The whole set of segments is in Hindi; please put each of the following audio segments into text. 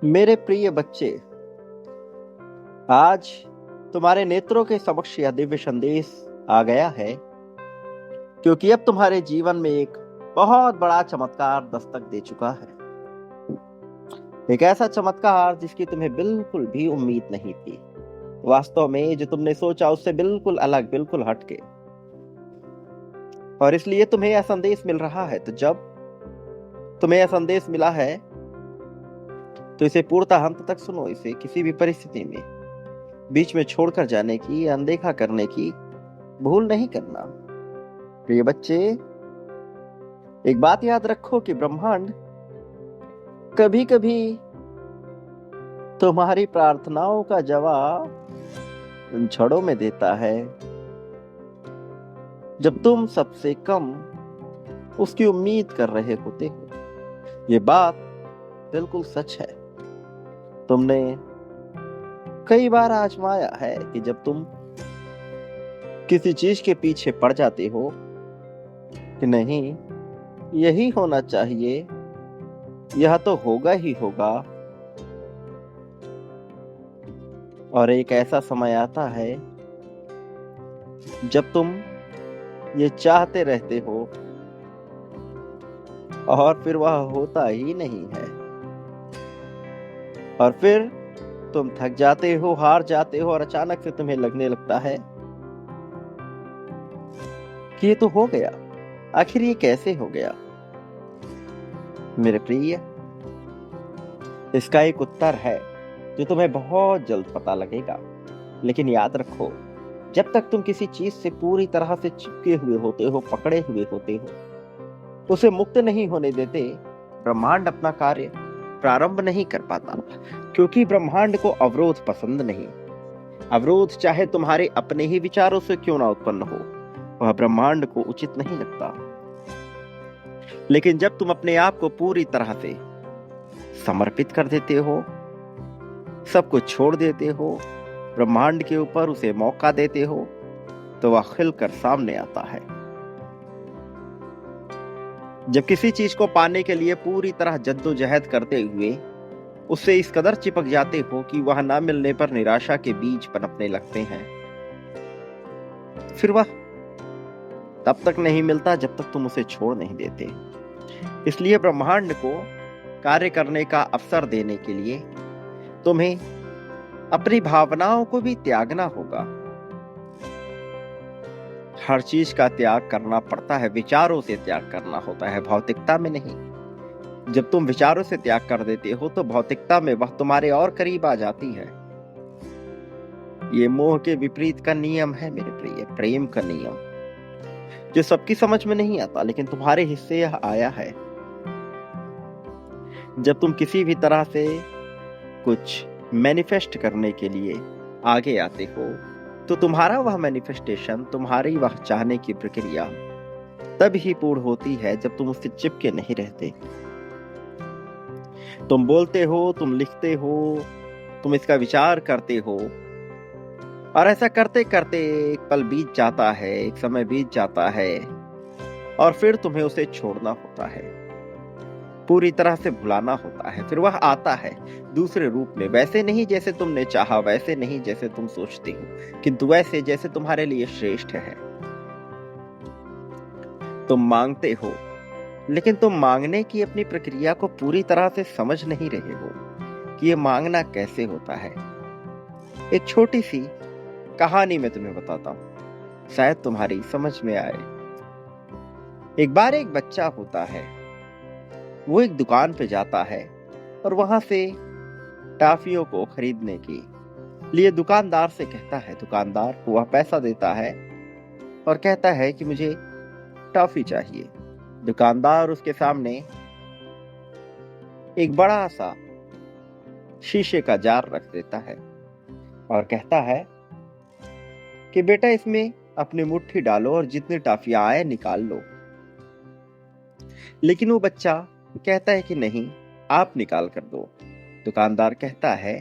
मेरे प्रिय बच्चे, आज तुम्हारे नेत्रों के समक्ष यह दिव्य संदेश आ गया है, क्योंकि अब तुम्हारे जीवन में एक बहुत बड़ा चमत्कार दस्तक दे चुका है। एक ऐसा चमत्कार जिसकी तुम्हें बिल्कुल भी उम्मीद नहीं थी। वास्तव में जो तुमने सोचा उससे बिल्कुल अलग, बिल्कुल हटके। और इसलिए तुम्हें यह संदेश मिल रहा है। तो जब तुम्हें यह संदेश मिला है तो इसे पूर्णतः अंत तक सुनो। इसे किसी भी परिस्थिति में बीच में छोड़कर जाने की या अनदेखा करने की भूल नहीं करना। प्रिय बच्चे, एक बात याद रखो कि ब्रह्मांड कभी कभी तुम्हारी प्रार्थनाओं का जवाब उन क्षणों में देता है जब तुम सबसे कम उसकी उम्मीद कर रहे होते हो। ये बात बिल्कुल सच है। तुमने कई बार आजमाया है कि जब तुम किसी चीज के पीछे पड़ जाते हो कि नहीं, यही होना चाहिए, यह तो होगा ही होगा, और एक ऐसा समय आता है जब तुम ये चाहते रहते हो और फिर वह होता ही नहीं है। और फिर तुम थक जाते हो, हार जाते हो, और अचानक से तुम्हें लगने लगता है कि ये तो हो गया। आखिर ये कैसे हो गया? मेरे प्रिय, इसका एक उत्तर है जो तुम्हें बहुत जल्द पता लगेगा। लेकिन याद रखो, जब तक तुम किसी चीज से पूरी तरह से चिपके हुए होते हो, पकड़े हुए होते हो, उसे मुक्त नहीं होने देते, ब्रह्मांड अपना कार्य प्रारंभ नहीं कर पाता। क्योंकि ब्रह्मांड को अवरोध पसंद नहीं। अवरोध चाहे तुम्हारे अपने ही विचारों से क्यों ना उत्पन्न हो, वह ब्रह्मांड को उचित नहीं लगता। लेकिन जब तुम अपने आप को पूरी तरह से समर्पित कर देते हो, सब कुछ छोड़ देते हो, ब्रह्मांड के ऊपर उसे मौका देते हो, तो वह खिलकर सामने आता है। जब किसी चीज को पाने के लिए पूरी तरह जद्दोजहद करते हुए उससे इस कदर चिपक जाते हो कि वह ना मिलने पर निराशा के बीज पनपने लगते हैं, फिर वह तब तक नहीं मिलता जब तक तुम उसे छोड़ नहीं देते। इसलिए ब्रह्मांड को कार्य करने का अवसर देने के लिए तुम्हें अपनी भावनाओं को भी त्यागना होगा। हर चीज का त्याग करना पड़ता है, विचारों से त्याग करना होता है, भौतिकता में नहीं। जब तुम विचारों से त्याग कर देते हो तो भौतिकता में वह तुम्हारे और करीब आ जाती है। ये मोह के विपरीत का नियम है मेरे प्रिय, प्रेम का नियम, जो सबकी समझ में नहीं आता, लेकिन तुम्हारे हिस्से यह आया है। जब तुम किसी भी तरह से कुछ मैनिफेस्ट करने के लिए आगे आते हो तो तुम्हारा वह मैनिफेस्टेशन, तुम्हारी वह चाहने की प्रक्रिया तब ही पूर्ण होती है जब तुम उससे चिपके नहीं रहते। तुम बोलते हो, तुम लिखते हो, तुम इसका विचार करते हो, और ऐसा करते करते एक पल बीत जाता है, एक समय बीत जाता है, और फिर तुम्हें उसे छोड़ना होता है, पूरी तरह से भुलाना होता है। फिर वह आता है दूसरे रूप में, वैसे नहीं जैसे तुमने चाहा, वैसे नहीं जैसे तुम सोचते हो, किंतु वैसे जैसे तुम्हारे लिए श्रेष्ठ है। तुम मांगते हो, लेकिन तुम मांगने की अपनी प्रक्रिया को पूरी तरह से समझ नहीं रहे हो कि यह मांगना कैसे होता है। एक छोटी सी कहानी मैं तुम्हें बताता हूं, शायद तुम्हारी समझ में आए। एक बार एक बच्चा होता है, वो एक दुकान पे जाता है और वहां से टॉफियों को खरीदने के लिए दुकानदार से कहता है। दुकानदार को वह पैसा देता है और कहता है कि मुझे टॉफी चाहिए। दुकानदार उसके सामने एक बड़ा सा शीशे का जार रख देता है और कहता है कि बेटा, इसमें अपनी मुट्ठी डालो और जितनी टॉफियां आए निकाल लो। लेकिन वो बच्चा कहता है कि नहीं, आप निकाल कर दो। दुकानदार कहता है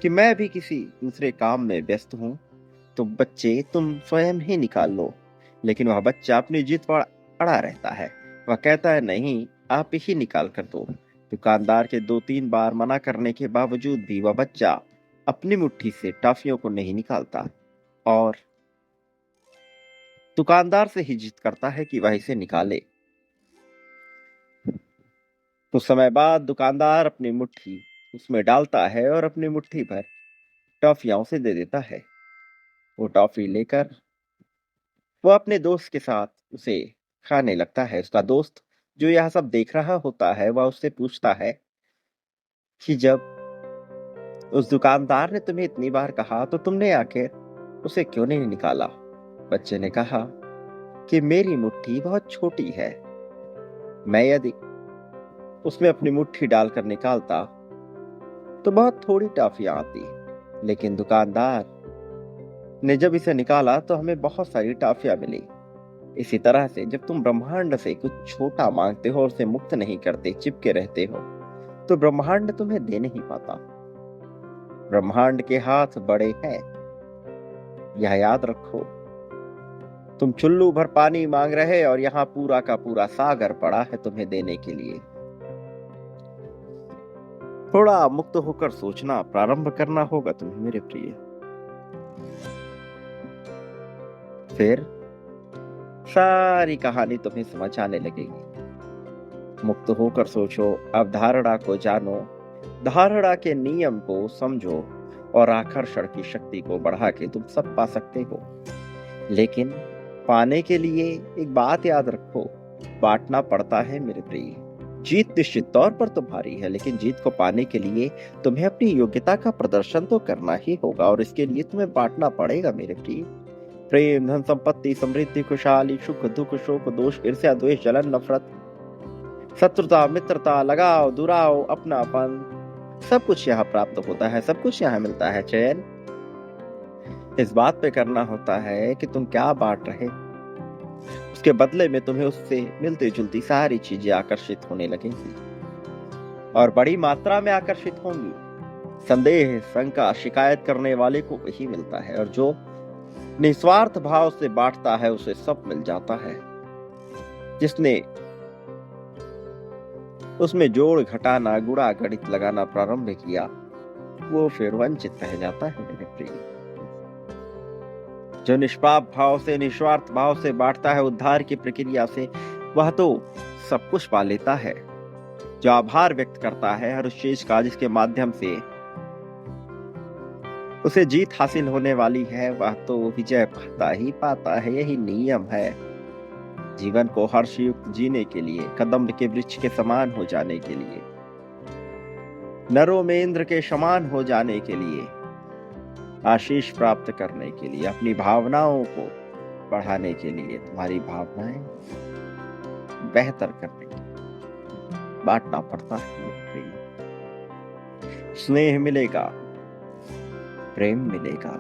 कि मैं भी किसी दूसरे काम में व्यस्त हूं, तो बच्चे तुम स्वयं ही निकाल लो। लेकिन वह बच्चा अपनी जिद पर अड़ा रहता है। वह कहता है नहीं, आप ही निकाल कर दो। दुकानदार के 2-3 बार मना करने के बावजूद भी वह बच्चा अपनी मुट्ठी से टॉफियों को नहीं निकालता और दुकानदार से ही जिद करता है कि वह इसे निकाले। कुछ समय बाद दुकानदार अपनी मुट्ठी उसमें डालता है और अपनी मुट्ठी भर टॉफियां उसे दे देता है। वो टॉफी लेकर वो अपने दोस्त के साथ उसे खाने लगता है। उसका दोस्त जो यह सब देख रहा होता है वह उससे पूछता है कि जब उस दुकानदार ने तुम्हें इतनी बार कहा तो तुमने आखिर उसे क्यों नहीं निकाला? बच्चे ने कहा कि मेरी मुट्ठी बहुत छोटी है, मैं यदि उसमें अपनी मुट्ठी डालकर निकालता तो बहुत थोड़ी टॉफियां आती, लेकिन दुकानदार ने जब इसे निकाला तो हमें बहुत सारी टॉफियां मिली। इसी तरह से जब तुम ब्रह्मांड से कुछ छोटा मांगते हो और उसे मुक्त नहीं करते, चिपके रहते हो, तो ब्रह्मांड तुम्हें दे नहीं पाता। ब्रह्मांड के हाथ बड़े हैं, यह याद रखो। तुम चुल्लू भर पानी मांग रहे और यहाँ पूरा का पूरा सागर पड़ा है तुम्हें देने के लिए। थोड़ा मुक्त होकर सोचना प्रारंभ करना होगा तुम्हें मेरे प्रिय। फिर सारी कहानी तुम्हें समझ आने लगेगी। मुक्त होकर सोचो, अवधारणा को जानो, धारणा के नियम को समझो और आकर्षण की शक्ति को बढ़ा के तुम सब पा सकते हो। लेकिन पाने के लिए एक बात याद रखो, बांटना पड़ता है मेरे प्रिय। जीत निश्चित तौर पर तुम्हारी है, लेकिन जीत को पाने के लिए तुम्हें अपनी योग्यता का प्रदर्शन तो करना ही होगा और इसके लिए तुम्हें बांटना पड़ेगा मेरे प्रिय। प्रेम, धन, संपत्ति, समृद्धि, खुशहाली, सुख, दुख, शोक, दोष, ईर्ष्या, द्वेष, जलन, नफरत, शत्रुता, मित्रता, लगाव, दुराव, अपनापन, सब कुछ यहाँ प्राप्त होता है, सब कुछ यहाँ मिलता है। चयन इस बात पे करना होता है कि तुम क्या बांट रहे, उसके बदले में तुम्हें उससे मिलती जुलती सारी चीजें आकर्षित होने लगेंगी और बड़ी मात्रा में आकर्षित होंगी। संदेह, शंका, शिकायत करने वाले को वही मिलता है और जो निस्वार्थ भाव से बांटता है उसे सब मिल जाता है। जिसने उसमें जोड़ घटाना, गुणा गणित लगाना प्रारंभ किया वो फिर वंचित रह जाता है मेरे प्रिय। जो निष्पाप भाव से, निस्वार्थ भाव से बांटता है उद्धार की प्रक्रिया से, वह तो सब कुछ पा लेता है। जो आभार व्यक्त करता है हर उस चीज का जिसके माध्यम से उसे जीत हासिल होने वाली है, वह तो विजय पाता ही पाता है। यही नियम है। जीवन को हर्षयुक्त जीने के लिए, कदम्ब के वृक्ष के समान हो जाने के लिए, नरों में इंद्र के समान हो जाने के लिए, आशीष प्राप्त करने के लिए, अपनी भावनाओं को बढ़ाने के लिए, तुम्हारी भावनाएं बेहतर करने के लिए बांटना पड़ता है। स्नेह मिलेगा, प्रेम मिलेगा,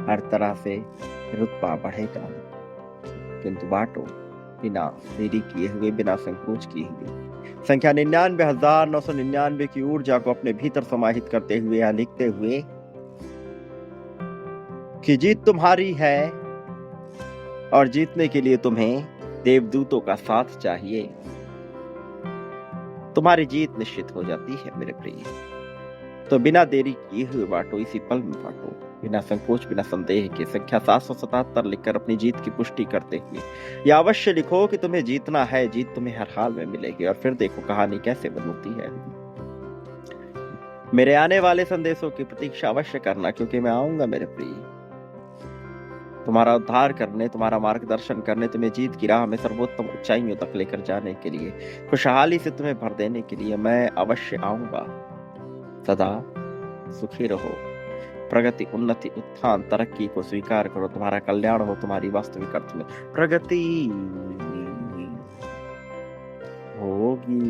हर तरह से रुतबा बढ़ेगा, किंतु बांटो बिना देरी किए हुए, बिना संकोच किए हुए। संख्या 99,999 की ऊर्जा को अपने भीतर समाहित करते हुए या लिखते हुए कि जीत तुम्हारी है और जीतने के लिए तुम्हें देवदूतों का साथ चाहिए। तुम्हारी जीत निश्चित हो जाती है मेरे प्रिय। तो बिना देरी किए हुए बांटो, इसी पल में बांटो, बिना संकोच, बिना संदेह के। संख्या 777 लिखकर अपनी जीत की पुष्टि करते हुए यह अवश्य लिखो कि तुम्हें जीतना है, जीत तुम्हें हर हाल में मिलेगी। और फिर देखो कहानी कैसे बनती है। मेरे आने वाले संदेशों की प्रतीक्षा अवश्य करना, क्योंकि मैं आऊंगा मेरे प्रिय तुम्हारा उद्धार करने, तुम्हारा मार्गदर्शन करने, तुम्हें जीत की राह में सर्वोत्तम ऊंचाइयों तक लेकर जाने के लिए, खुशहाली से तुम्हें भर देने के लिए मैं अवश्य आऊंगा। सदा सुखी रहो, प्रगति, उन्नति, उत्थान, तरक्की को स्वीकार करो। तुम्हारा कल्याण हो, तुम्हारी वास्तविक अर्थ में प्रगति होगी।